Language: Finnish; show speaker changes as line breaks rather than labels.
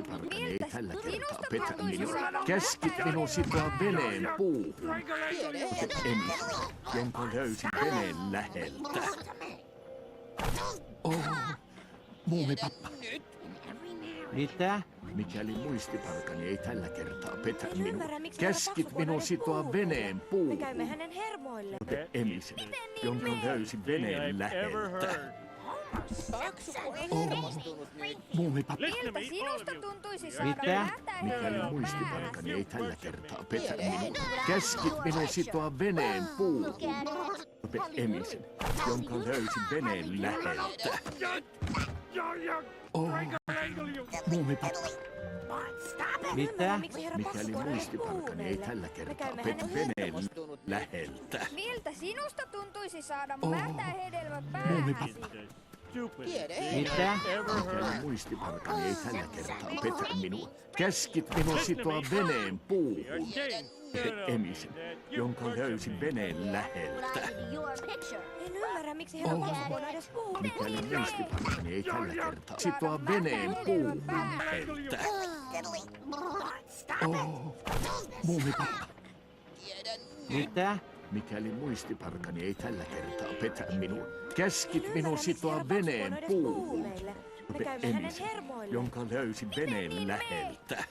muistiparkani ei tällä kertaa petä minua. Käskit minun sitoa veneen puuhun. Emis, jonka löysin veneen läheltä. Muumipappa.
Mitä?
Mikäli muistiparkani ei tällä kertaa petä minua. Käskit minun sitoa veneen puuhun.
Me käymme hänen hermoille.
Emisen, jonka löysin veneen läheltä. Muumipappa.
Miltä sinusta tuntuisi saada
Mitä?
Mikäli muistiparkani ei tällä kertaa petä minua. Käskit minun sitoa veneen puuhun. Emisen, jonka löysin veneen läheltä. Muumipappa.
Mitä?
Mikäli muistiparkani ei tällä kertaa petä veneen läheltä.
Miltä sinusta tuntuisi saada mätä hedelmä päähäsi?
Mitä?
Mikäli muistiparkani ei tällä kertaa petä minua. Käskit minun sitoa veneen puuhun. Emisen, jonka löysin veneen läheltä.
En ymmärrä, miksi herra Kasvu on edes puhunut.
Mikäli muistiparkani ei tällä kertaa sitoa veneen puuhun läheltä. Muumipappa.
Mitä?
Mikäli muistiparkani ei tällä kertaa petä minua. Käskit minun sitoa veneen puuhun.
Me käymme hänen
Emisen,
hermoille.
jonka löysin veneen läheltä.